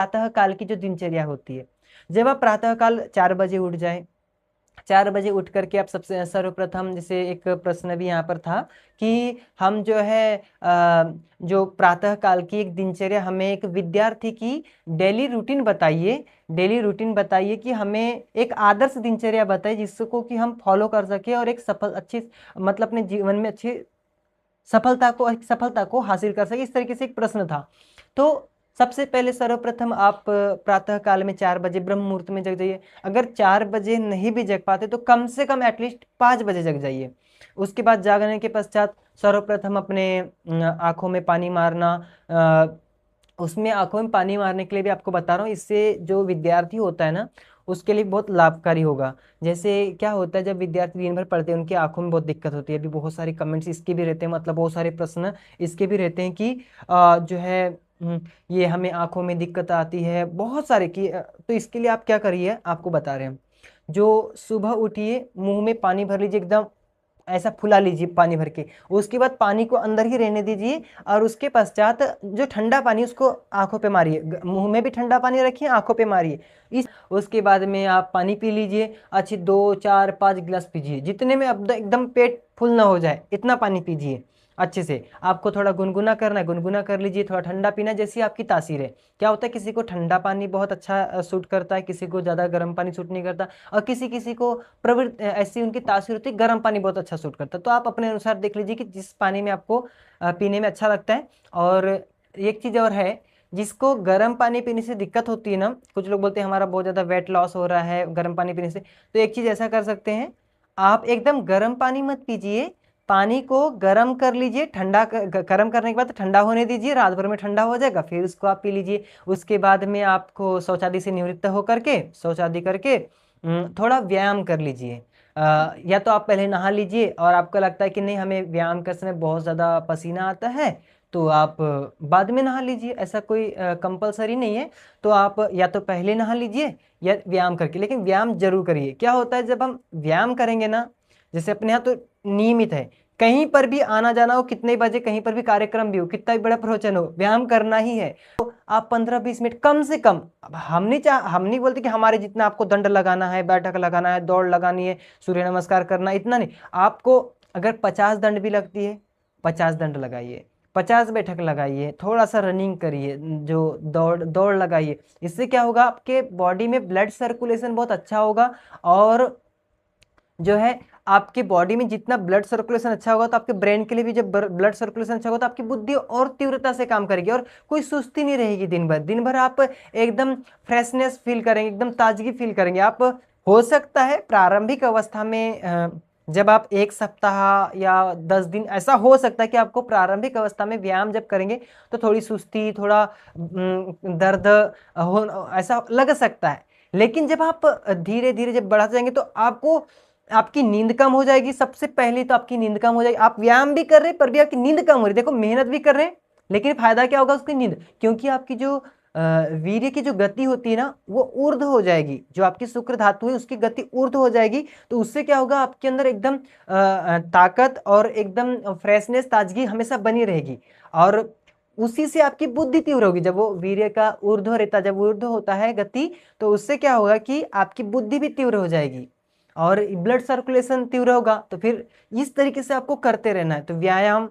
प्रातः काल की जो दिनचर्या होती है, जब आप प्रातः काल 4 बजे उठ जाए, 4 बजे उठ करके आप सबसे सर्वप्रथम, जैसे एक प्रश्न भी यहाँ पर था कि हम जो है जो प्रातः काल की एक दिनचर्या, हमें एक विद्यार्थी की डेली रूटीन बताइए, डेली रूटीन बताइए कि हमें एक आदर्श दिनचर्या बताइए जिसको कि हम फॉलो कर सके और एक सफल अच्छी, मतलब अपने जीवन में अच्छी सफलता को हासिल कर सके। इस तरीके से एक प्रश्न था। तो सबसे पहले सर्वप्रथम आप प्रातः काल में 4 बजे ब्रह्म मुहूर्त में जग जाइए। अगर 4 बजे नहीं भी जग पाते तो कम से कम एटलीस्ट 5 बजे जग जाइए। उसके बाद जागने के पश्चात सर्वप्रथम अपने आंखों में पानी मारना, उसमें आंखों में पानी मारने के लिए भी आपको बता रहा हूँ, इससे जो विद्यार्थी होता है ना उसके लिए बहुत लाभकारी होगा। जैसे क्या होता है, जब विद्यार्थी दिन भर पढ़ते हैं उनकी आंखों में बहुत दिक्कत होती है। अभी बहुत सारे कमेंट्स इसके भी रहते हैं, मतलब बहुत सारे प्रश्न इसके भी रहते हैं कि जो है ये हमें आंखों में दिक्कत आती है बहुत सारे की। तो इसके लिए आप क्या करिए, आपको बता रहे हैं। जो सुबह उठिए, मुंह में पानी भर लीजिए, एकदम ऐसा फुला लीजिए पानी भर के। उसके बाद पानी को अंदर ही रहने दीजिए और उसके पश्चात जो ठंडा पानी उसको आंखों पे मारिए। मुंह में भी ठंडा पानी रखिए, आंखों पे मारिए। इस उसके बाद में आप पानी पी लीजिए, अच्छी 2 4 5 गिलास पीजिए, जितने में अब एकदम पेट फुल ना हो जाए इतना पानी पीजिए अच्छे से। आपको थोड़ा गुनगुना करना है, गुनगुना कर लीजिए। थोड़ा ठंडा पीना, जैसी आपकी तासीर है। क्या होता है, किसी को ठंडा पानी बहुत अच्छा सूट करता है, किसी को ज़्यादा गर्म पानी सूट नहीं करता, और किसी किसी को प्रवृत्ति ऐसी उनकी तासीर होती है गर्म पानी बहुत अच्छा सूट करता है। तो आप अपने अनुसार देख लीजिए कि जिस पानी में आपको पीने में अच्छा लगता है। और एक चीज़ और है, जिसको गर्म पानी पीने से दिक्कत होती है ना, कुछ लोग बोलते हैं हमारा बहुत ज़्यादा वेट लॉस हो रहा है गर्म पानी पीने से, तो एक चीज़ ऐसा कर सकते हैं, आप एकदम गर्म पानी मत पीजिए, पानी को गर्म कर लीजिए, गर्म करने के बाद ठंडा होने दीजिए, रात भर में ठंडा हो जाएगा, फिर उसको आप पी लीजिए। उसके बाद में आपको शौचालय से निवृत्त हो करके, शौचालय करके थोड़ा व्यायाम कर लीजिए। या तो आप पहले नहा लीजिए, और आपको लगता है कि नहीं हमें व्यायाम करते समय बहुत ज़्यादा पसीना आता है, तो आप बाद में नहा लीजिए, ऐसा कोई कंपलसरी नहीं है। तो आप या तो पहले नहा लीजिए या व्यायाम करके, लेकिन व्यायाम जरूर करिए। क्या होता है, जब हम व्यायाम करेंगे ना, जैसे अपने यहाँ तो नियमित है, कहीं पर भी आना जाना हो, कितने बजे कहीं पर भी कार्यक्रम भी हो, कितना भी बड़ा प्रवचन हो, व्यायाम करना ही है। तो आप 15 20 मिनट कम से कम, अब हम नहीं बोलते कि हमारे जितना आपको दंड लगाना है, बैठक लगाना है, दौड़ लगानी है, सूर्य नमस्कार करना, इतना नहीं। आपको अगर 50 दंड भी लगती है, 50 दंड लगाइए, 50 बैठक लगाइए, थोड़ा सा रनिंग करिए, जो दौड़ दौड़ लगाइए। इससे क्या होगा, आपके बॉडी में ब्लड सर्कुलेशन बहुत अच्छा होगा। और जो है आपकी बॉडी में जितना ब्लड सर्कुलेशन अच्छा होगा, तो आपके ब्रेन के लिए भी जब ब्लड सर्कुलेशन अच्छा होगा तो आपकी बुद्धि और तीव्रता से काम करेगी, और कोई सुस्ती नहीं रहेगी। दिन भर दिन भर आप एकदम फ्रेशनेस फील करेंगे, एकदम ताजगी फील करेंगे आप। हो सकता है प्रारंभिक अवस्था में जब आप 1 सप्ताह या 10 दिन, ऐसा हो सकता है कि आपको प्रारंभिक अवस्था में व्यायाम जब करेंगे तो थोड़ी सुस्ती, थोड़ा दर्द हो, ऐसा लग सकता है। लेकिन जब आप धीरे धीरे जब बढ़ाते जाएंगे तो आपको, आपकी नींद कम हो जाएगी। सबसे पहले तो आपकी नींद कम हो जाएगी। आप व्यायाम भी कर रहे हैं पर भी आपकी नींद कम हो रही है। देखो, मेहनत भी कर रहे हैं लेकिन फायदा क्या होगा, उसकी नींद, क्योंकि आपकी जो वीर्य की जो गति होती है ना, वो ऊर्ध्व हो जाएगी। जो आपकी शुक्र धातु है उसकी गति ऊर्ध्व हो जाएगी। तो उससे क्या होगा, आपके अंदर एकदम ताकत और एकदम फ्रेशनेस, ताजगी हमेशा बनी रहेगी। और उसी से आपकी बुद्धि तीव्र होगी। जब वो वीर्य का ऊर्ध्व रहता, जब ऊर्ध्व होता है गति, तो उससे क्या होगा कि आपकी बुद्धि भी तीव्र हो जाएगी और ब्लड सर्कुलेशन तीव्र होगा। तो फिर इस तरीके से आपको करते रहना है। तो व्यायाम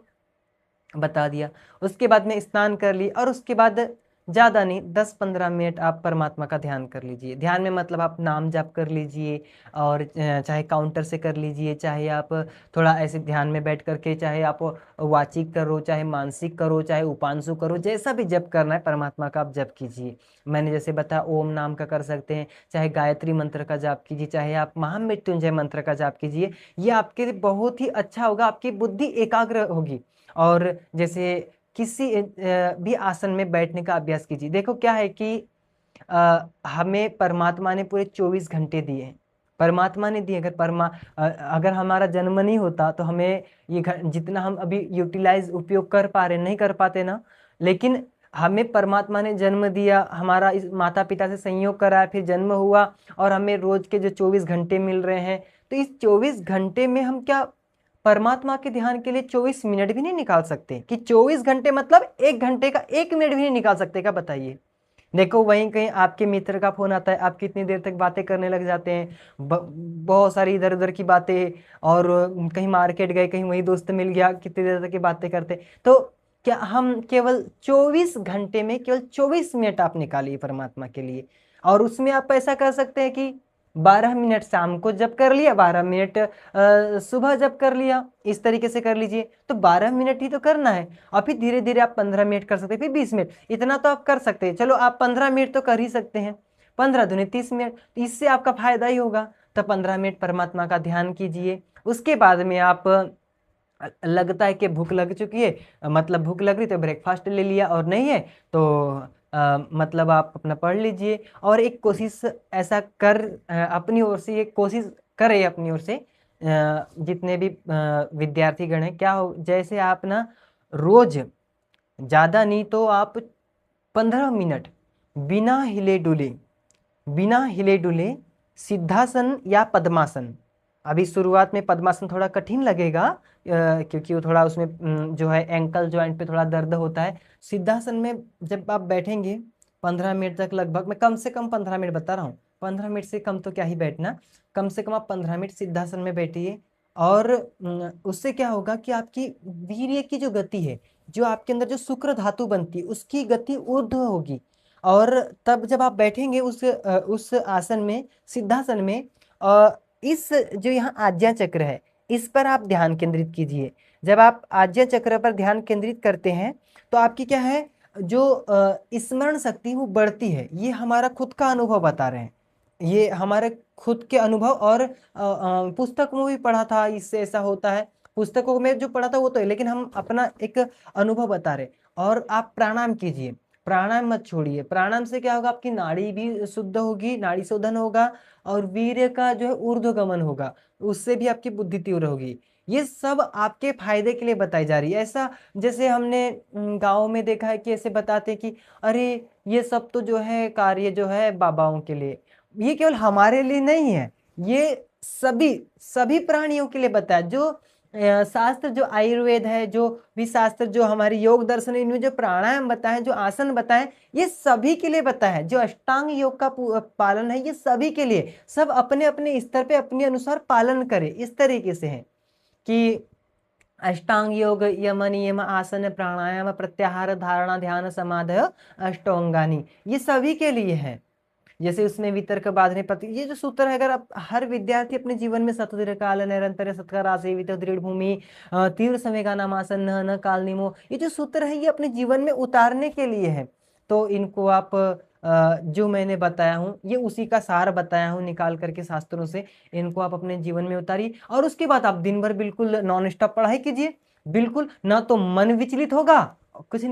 बता दिया, उसके बाद में स्नान कर ली, और उसके बाद ज़्यादा नहीं 10 15 मिनट आप परमात्मा का ध्यान कर लीजिए। ध्यान में मतलब आप नाम जाप कर लीजिए, और चाहे काउंटर से कर लीजिए, चाहे आप थोड़ा ऐसे ध्यान में बैठ करके, चाहे आप वाचिक करो, चाहे मानसिक करो, चाहे उपांशु करो, जैसा भी जप करना है परमात्मा का आप जप कीजिए। मैंने जैसे बताया ओम नाम का कर सकते हैं, चाहे गायत्री मंत्र का जाप कीजिए, चाहे आप महामृत्युंजय मंत्र का जाप कीजिए। ये आपके लिए बहुत ही अच्छा होगा, आपकी बुद्धि एकाग्र होगी। और जैसे किसी भी आसन में बैठने का अभ्यास कीजिए। देखो क्या है कि हमें परमात्मा ने पूरे 24 घंटे दिए हैं। परमात्मा ने दिए, अगर हमारा जन्म नहीं होता तो हमें ये जितना हम अभी यूटिलाइज उपयोग कर पा रहे, नहीं कर पाते ना। लेकिन हमें परमात्मा ने जन्म दिया, हमारा इस माता पिता से संयोग कराया, फिर जन्म हुआ, और हमें रोज के जो 24 घंटे मिल रहे हैं, तो इस 24 घंटे में हम क्या परमात्मा के ध्यान के लिए 24 मिनट भी नहीं निकाल सकते? कि 24 घंटे मतलब 1 घंटे का 1 मिनट भी नहीं निकाल सकते क्या, बताइए। देखो वहीं कहीं आपके मित्र का फोन आता है, आप कितनी देर तक बातें करने लग जाते हैं, बहुत सारी इधर उधर की बातें, और कहीं मार्केट गए, कहीं वही दोस्त मिल गया, कितनी देर तक की बातें करते। तो क्या हम केवल 24 घंटे में केवल 24 मिनट आप निकालिए परमात्मा के लिए, और उसमें आप ऐसा कर सकते हैं कि 12 मिनट शाम को जब कर लिया, 12 मिनट सुबह जब कर लिया, इस तरीके से कर लीजिए। तो 12 मिनट ही तो करना है, और फिर धीरे धीरे आप 15 मिनट कर सकते हैं, फिर 20 मिनट, इतना तो आप कर सकते हैं। चलो आप 15 मिनट तो कर ही सकते हैं, 15 दूनी 30 मिनट, तो इससे आपका फायदा ही होगा। तो 15 मिनट परमात्मा का ध्यान कीजिए। उसके बाद में आप लगता है कि भूख लग चुकी है, मतलब भूख लग रही तो ब्रेकफास्ट ले लिया, और नहीं है तो मतलब आप अपना पढ़ लीजिए। और एक कोशिश ऐसा कर अपनी ओर से, एक कोशिश करें अपनी ओर से, जितने भी विद्यार्थीगण हैं, क्या हो, जैसे आप ना रोज ज़्यादा नहीं तो आप 15 मिनट बिना हिले डुले, बिना हिले डुले सिद्धासन या पद्मासन। अभी शुरुआत में पद्मासन थोड़ा कठिन लगेगा, क्योंकि वो थोड़ा उसमें जो है एंकल जॉइंट पे थोड़ा दर्द होता है। सिद्धासन में जब आप बैठेंगे 15 मिनट तक, लगभग मैं कम से कम 15 मिनट बता रहा हूँ, 15 मिनट से कम तो क्या ही बैठना, कम से कम आप 15 मिनट सिद्धासन में बैठिए। और उससे क्या होगा कि आपकी वीर्य की जो गति है, जो आपके अंदर जो शुक्र धातु बनती है, उसकी गति ऊर्ध्व होगी। और तब जब आप बैठेंगे उस आसन में, सिद्धासन में, इस जो यहाँ आज्ञा चक्र है, इस पर आप ध्यान केंद्रित कीजिए। जब आप आज्ञा चक्र पर ध्यान केंद्रित करते हैं तो आपकी क्या है, जो स्मरण शक्ति वो बढ़ती है। ये हमारा खुद का अनुभव बता रहे हैं, ये हमारे खुद के अनुभव, और पुस्तक में भी पढ़ा था, इससे ऐसा होता है। पुस्तकों में जो पढ़ा था वो तो है, लेकिन हम अपना एक अनुभव बता रहे। और आप प्राणायाम कीजिए, प्राणायाम मत छोड़िए। प्राणायाम से क्या होगा, आपकी नाड़ी भी शुद्ध होगी, नाड़ी शोधन होगा, और वीर्य का जो है ऊर्ध्वगमन होगा, उससे भी आपकी बुद्धि तीव्र होगी। ये सब आपके फायदे के लिए बताई जा रही है। ऐसा जैसे हमने गाँव में देखा है कि ऐसे बताते हैं कि अरे ये सब तो जो है कार्य जो है बाबाओं के लिए, ये केवल हमारे लिए नहीं है, ये सभी सभी प्राणियों के लिए बताया। जो शास्त्र, जो आयुर्वेद है, जो भी शास्त्र, जो हमारी योग दर्शन, इनमें जो प्राणायाम बताए, जो आसन बताए, ये सभी के लिए बताया है। जो अष्टांग योग का पालन है, ये सभी के लिए, सब अपने अपने स्तर पे अपने अनुसार पालन करें। इस तरीके से है कि अष्टांग योग, यम नियम आसन प्राणायाम प्रत्याहार धारणा ध्यान समाधि अष्टांगानी, ये सभी के लिए है। जैसे उसमें वितर्क बाधने प्रति, ये जो सूत्र है, अगर आप हर विद्यार्थी अपने जीवन में सतुदीर काल निरंतर सत्कार आसेवित दृढ़ भूमि तीव्र समय का नामासन न काल निमो, ये जो सूत्र है ये अपने जीवन में उतारने के लिए है। तो इनको आप जो मैंने बताया हूँ, ये उसी का सार बताया हूँ निकाल करके शास्त्रों से, इनको आप अपने जीवन में उतारिए। और उसके बाद आप दिन भर बिल्कुल नॉन स्टॉप पढ़ाई कीजिए, बिल्कुल ना तो मन विचलित होगा, कुछ नहीं।